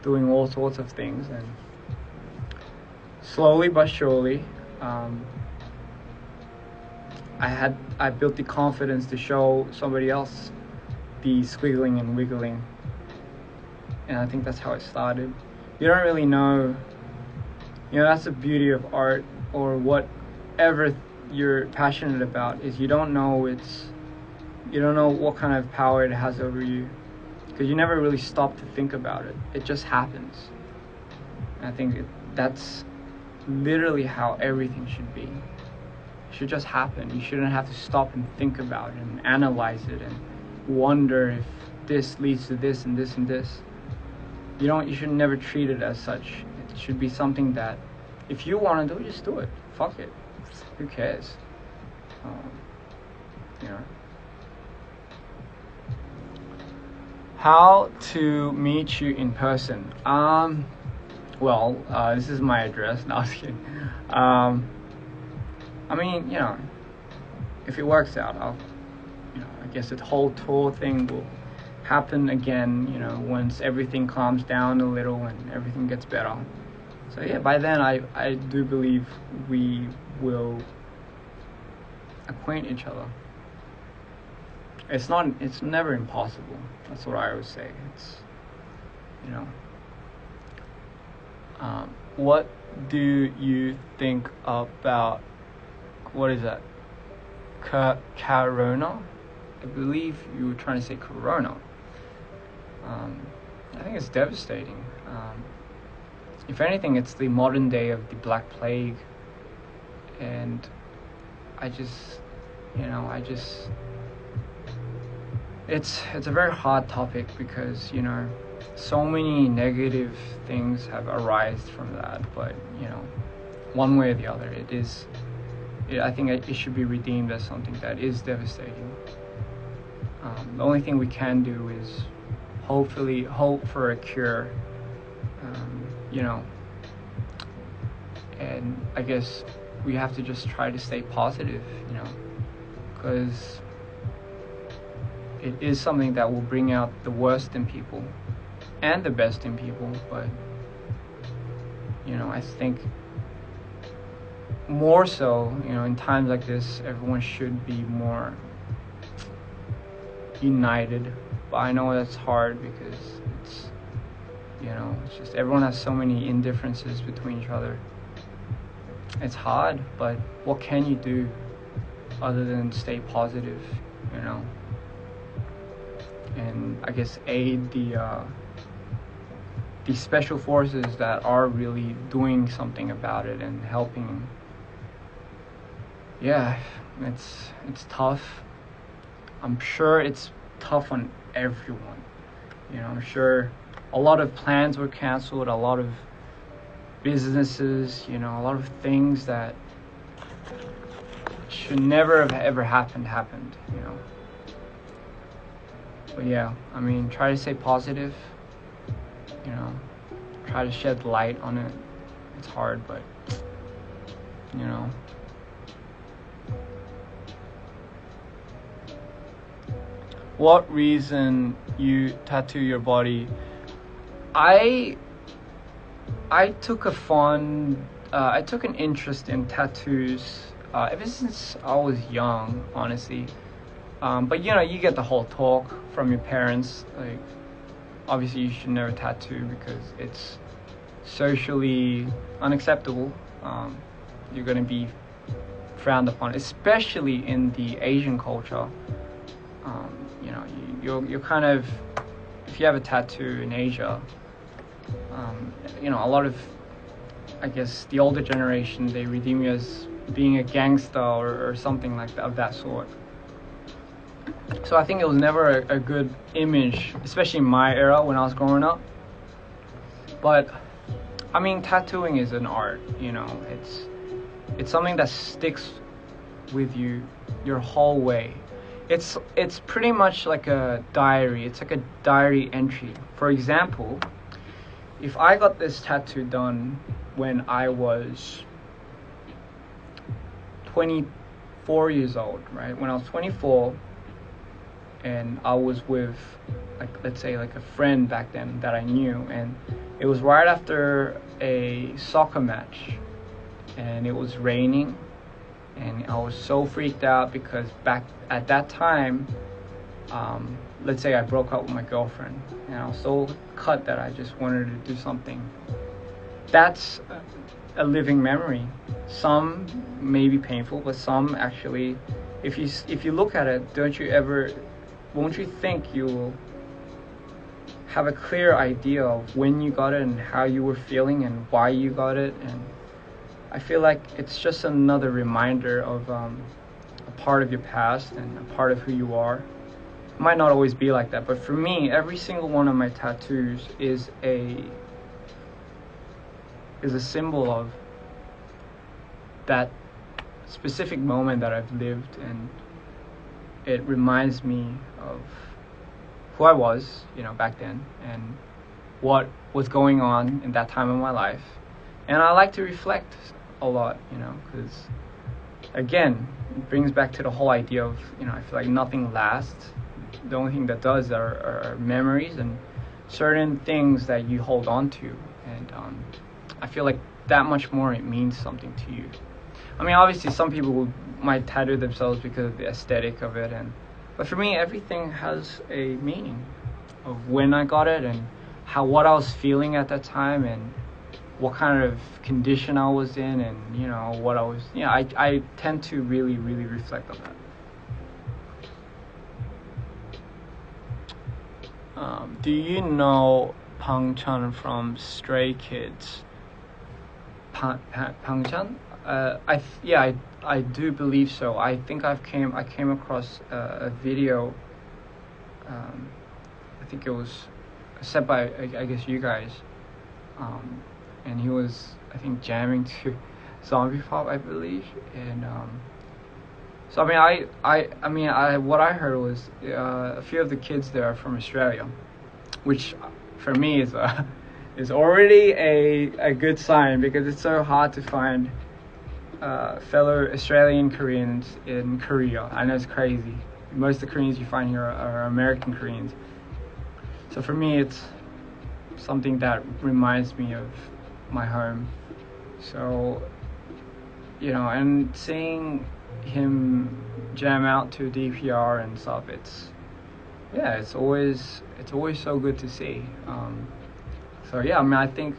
doing all sorts of things. And slowly but surely, I built the confidence to show somebody else the squiggling and wiggling. And I think that's how it started. You don't really know, that's the beauty of art, or whatever you're passionate about, is you don't know what kind of power it has over you, because you never really stop to think about it. It just happens. And I think that's literally how everything should be. It should just happen. You shouldn't have to stop and think about it and analyze it and wonder if this leads to this and this and this. You should never treat it as such. It should be something that if you want to do it, just do it. Fuck it. Who cares? How to meet you in person? This is my address. No, I was kidding. If it works out, I guess the whole tour thing will happen again, once everything calms down a little and everything gets better. So by then I do believe we will acquaint each other. It's never impossible. That's what I always say. It's, what do you think about, what is that? Corona? I believe you were trying to say Corona. I think it's devastating. If anything, it's the modern day of the Black Plague. And it's a very hard topic, because, so many negative things have arisen from that. But, one way or the other, I think it should be redeemed as something that is devastating. The only thing we can do is hopefully hope for a cure, and I guess we have to just try to stay positive, because it is something that will bring out the worst in people and the best in people. But I think more so, in times like this, everyone should be more united. But I know that's hard, because it's just everyone has so many indifferences between each other. It's hard, but what can you do other than stay positive, and I guess aid the special forces that are really doing something about it and helping. It's tough. I'm sure it's tough on everyone. You know, I'm sure a lot of plans were canceled, a lot of businesses, you know, a lot of things that should never have ever happened, you know. But yeah, I mean, try to stay positive, you know, try to shed light on it. It's hard, but, you know. What reason you tattoo your body? I took an interest in tattoos ever since I was young, honestly. But you know, you get the whole talk from your parents, like, obviously you should never tattoo because it's socially unacceptable. You're gonna be frowned upon, especially in the Asian culture. You know, you're kind of, if you have a tattoo in Asia, you know, a lot of, I guess, the older generation, they redeem you as being a gangster or something like that, of that sort. So I think it was never a good image, especially in my era when I was growing up. But I mean, tattooing is an art, you know. It's something that sticks with you your whole way. It's pretty much like a diary. It's like a diary entry. For example, if I got this tattoo done when I was 24 years old, right? When I was 24, and I was with, like, let's say, like a friend back then that I knew, and it was right after a soccer match, and it was raining, and I was so freaked out because back at that time, let's say I broke up with my girlfriend, and I was so cut that I just wanted to do something. That's a living memory. Some may be painful, but some actually, if you look at it, won't you think you'll have a clear idea of when you got it and how you were feeling and why you got it? And I feel like it's just another reminder of a part of your past and a part of who you are. It might not always be like that, but for me, every single one of my tattoos is a symbol of that specific moment that I've lived, and it reminds me of who I was, you know, back then, and what was going on in that time of my life. And I like to reflect a lot, you know, because again, it brings back to the whole idea of, you know, I feel like nothing lasts. The only thing that does are memories and certain things that you hold on to, and I feel like that much more it means something to you. I mean, obviously some people might tattoo themselves because of the aesthetic of it, but for me, everything has a meaning of when I got it and what I was feeling at that time and what kind of condition I was in, and you know what I was. You know, I tend to really reflect on that. Do you know Pang Chan from Stray Kids? Pang Chan? I do believe so. I think I came across a video. I think it was sent by I guess you guys, and he was, I think, jamming to zombie pop, I believe, and so I mean what I heard was a few of the kids there are from Australia, which for me is already a good sign, because it's so hard to find fellow Australian Koreans in Korea. I know it's crazy. Most of the Koreans you find here are American Koreans. So for me, it's something that reminds me of my home. So, you know, and seeing him jam out to DPR and stuff, it's always so good to see. So yeah, I mean, I think,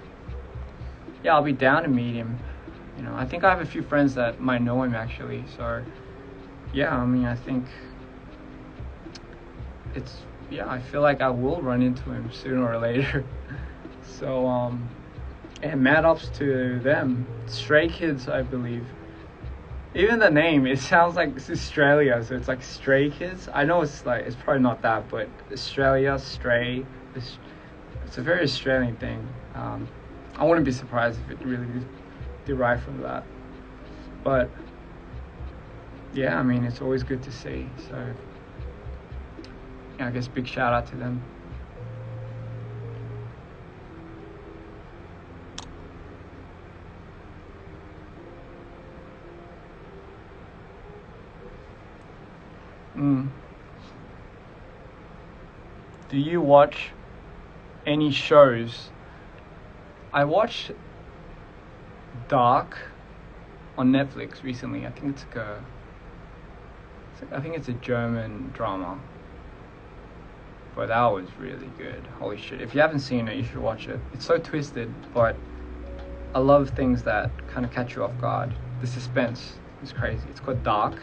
yeah, I'll be down to meet him. You know, I think I have a few friends that might know him actually. So yeah, I mean, I think I feel like I will run into him sooner or later. So and mad ups to them. Stray Kids, I believe. Even the name, it sounds like it's Australia, so it's like Stray Kids. I know it's like, it's probably not that, but Australia, Stray, it's a very Australian thing. I wouldn't be surprised if it really derived from that. But yeah, I mean, it's always good to see. So yeah, I guess big shout out to them. Do you watch any shows? I watched Dark on Netflix recently. I think it's a German drama, but that was really good. Holy shit! If you haven't seen it, you should watch it. It's so twisted, but I love things that kind of catch you off guard. The suspense is crazy. It's called Dark.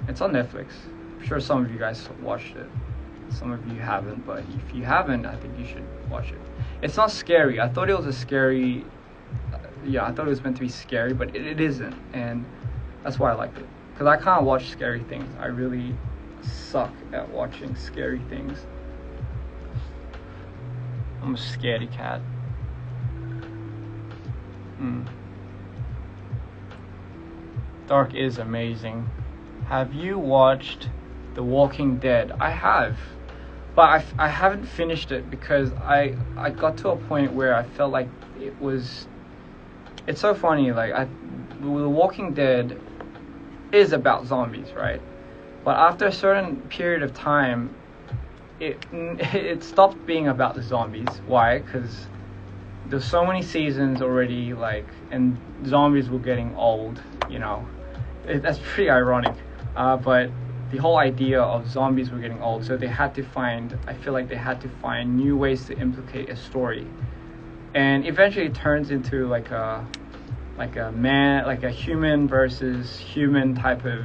It's on Netflix. I'm sure some of you guys watched it. Some of you haven't, but if you haven't, I think you should watch it. It's not scary. I thought it was a scary. I thought it was meant to be scary, but it isn't, and that's why I liked it. Because I can't watch scary things. I really suck at watching scary things. I'm a scaredy cat. Dark is amazing. Have you watched The Walking Dead? I have, but I haven't finished it because I got to a point where I felt like it's so funny, like The Walking Dead is about zombies, right? But after a certain period of time, it stopped being about the zombies. Why? Because there's so many seasons already, like, and zombies were getting old, you know. That's pretty ironic. But the whole idea of zombies were getting old, so I feel like they had to find new ways to implicate a story. And eventually it turns into like a human versus human type of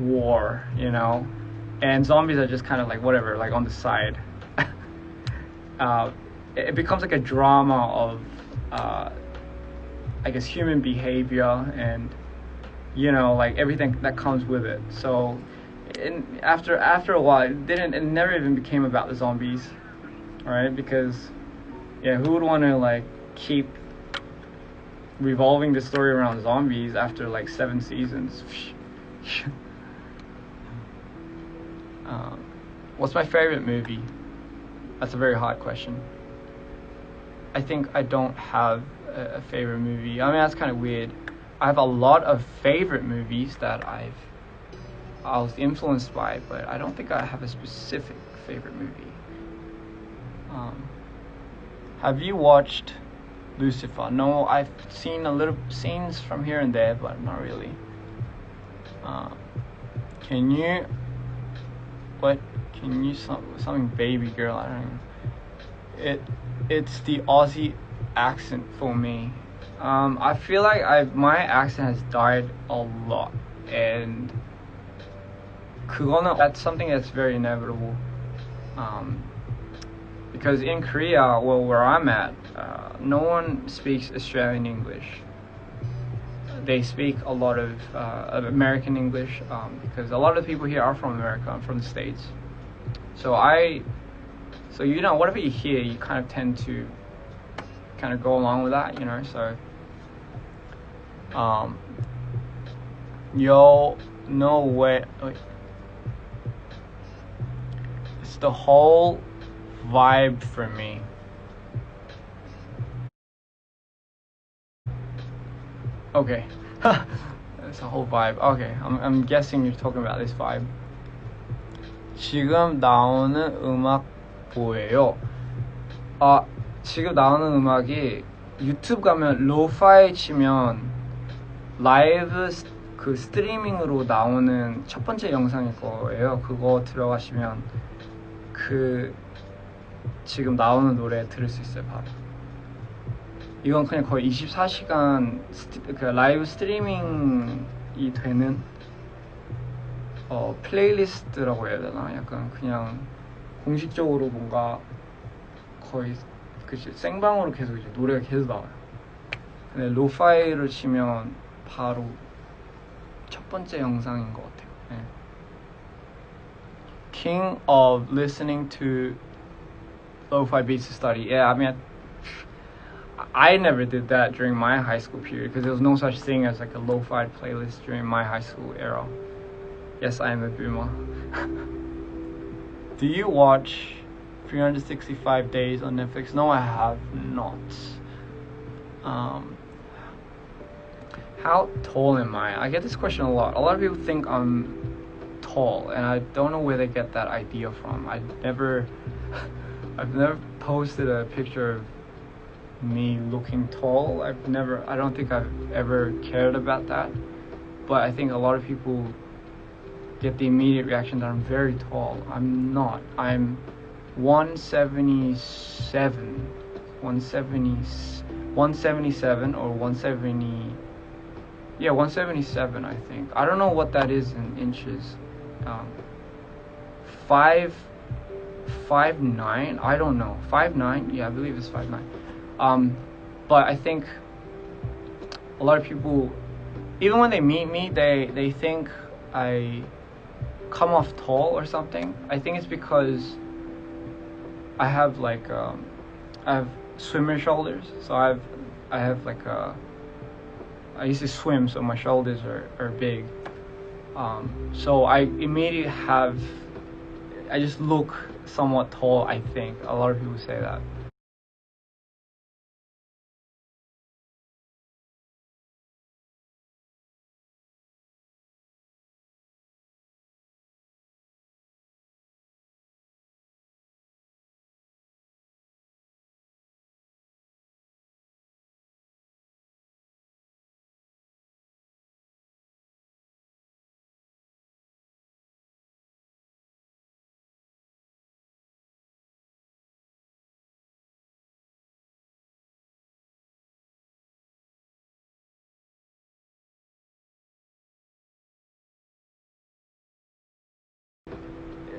war, you know. And zombies are just kind of like whatever, like on the side. It becomes like a drama of I guess human behavior and, you know, like everything that comes with it. So after a while, it never even became about the zombies, right? Because who would want to like keep revolving the story around zombies after like 7 seasons? What's my favorite movie? That's a very hard question. I think I don't have a favorite movie. I mean, that's kind of weird. I have a lot of favorite movies that I was influenced by, but I don't think I have a specific favorite movie. Have you watched Lucifer? No, I've seen a little scenes from here and there, but not really. Can you something baby girl? I don't know. It's the Aussie accent for me. I feel like my accent has died a lot, and that's something that's very inevitable. Because in Korea, well, where I'm at, no one speaks Australian English. They speak a lot of American English, because a lot of the people here are from America and from the States. So you know, whatever you hear, you kind of tend to kind of go along with that, you know. So no way, it's the whole vibe for me. Okay. It's a whole vibe. Okay, I'm guessing you're talking about this vibe. 지금 나오는 음악 뭐예요? 지금 나오는 음악이 유튜브 가면 로파이 치면 라이브 그 스트리밍으로 나오는 첫 번째 영상일 거예요. 그거 들어가시면 그 지금 나오는 노래 들을 수 있어요, 바로. 이건 그냥 거의 24시간 그 라이브 스트리밍이 되는 플레이리스트라고 해야 되나? 약간 그냥 공식적으로 뭔가 거의 그치 생방으로 계속 이제 노래가 계속 나와요. 근데 로파이를 치면 바로 첫 번째 영상인 것 같아요. 네. King of listening to lo-fi beats to study. Yeah, I mean, I never did that during my high school period because there was no such thing as like a lo-fi playlist during my high school era. Yes, I am a boomer. Do you watch 365 Days on Netflix? No, I have not. How tall am I? I get this question a lot. A lot of people think I'm tall, and I don't know where they get that idea from. I've never posted a picture of me looking tall. I don't think I've ever cared about that. But I think a lot of people get the immediate reaction that I'm very tall. I'm not. I'm 177. 177 or 170. Yeah, 177, I think. I don't know what that is in inches. 5'9", I don't know. 5'9", yeah, I believe it's 5'9". But I think a lot of people, even when they meet me, they think I come off tall or something. I think it's because I have like I have swimmer shoulders, so I have like I used to swim, so my shoulders are big. So I immediately I just look somewhat tall, I think. A lot of people say that.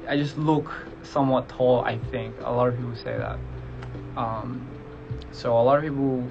I just look somewhat tall, I think. A lot of people say that. So a lot of people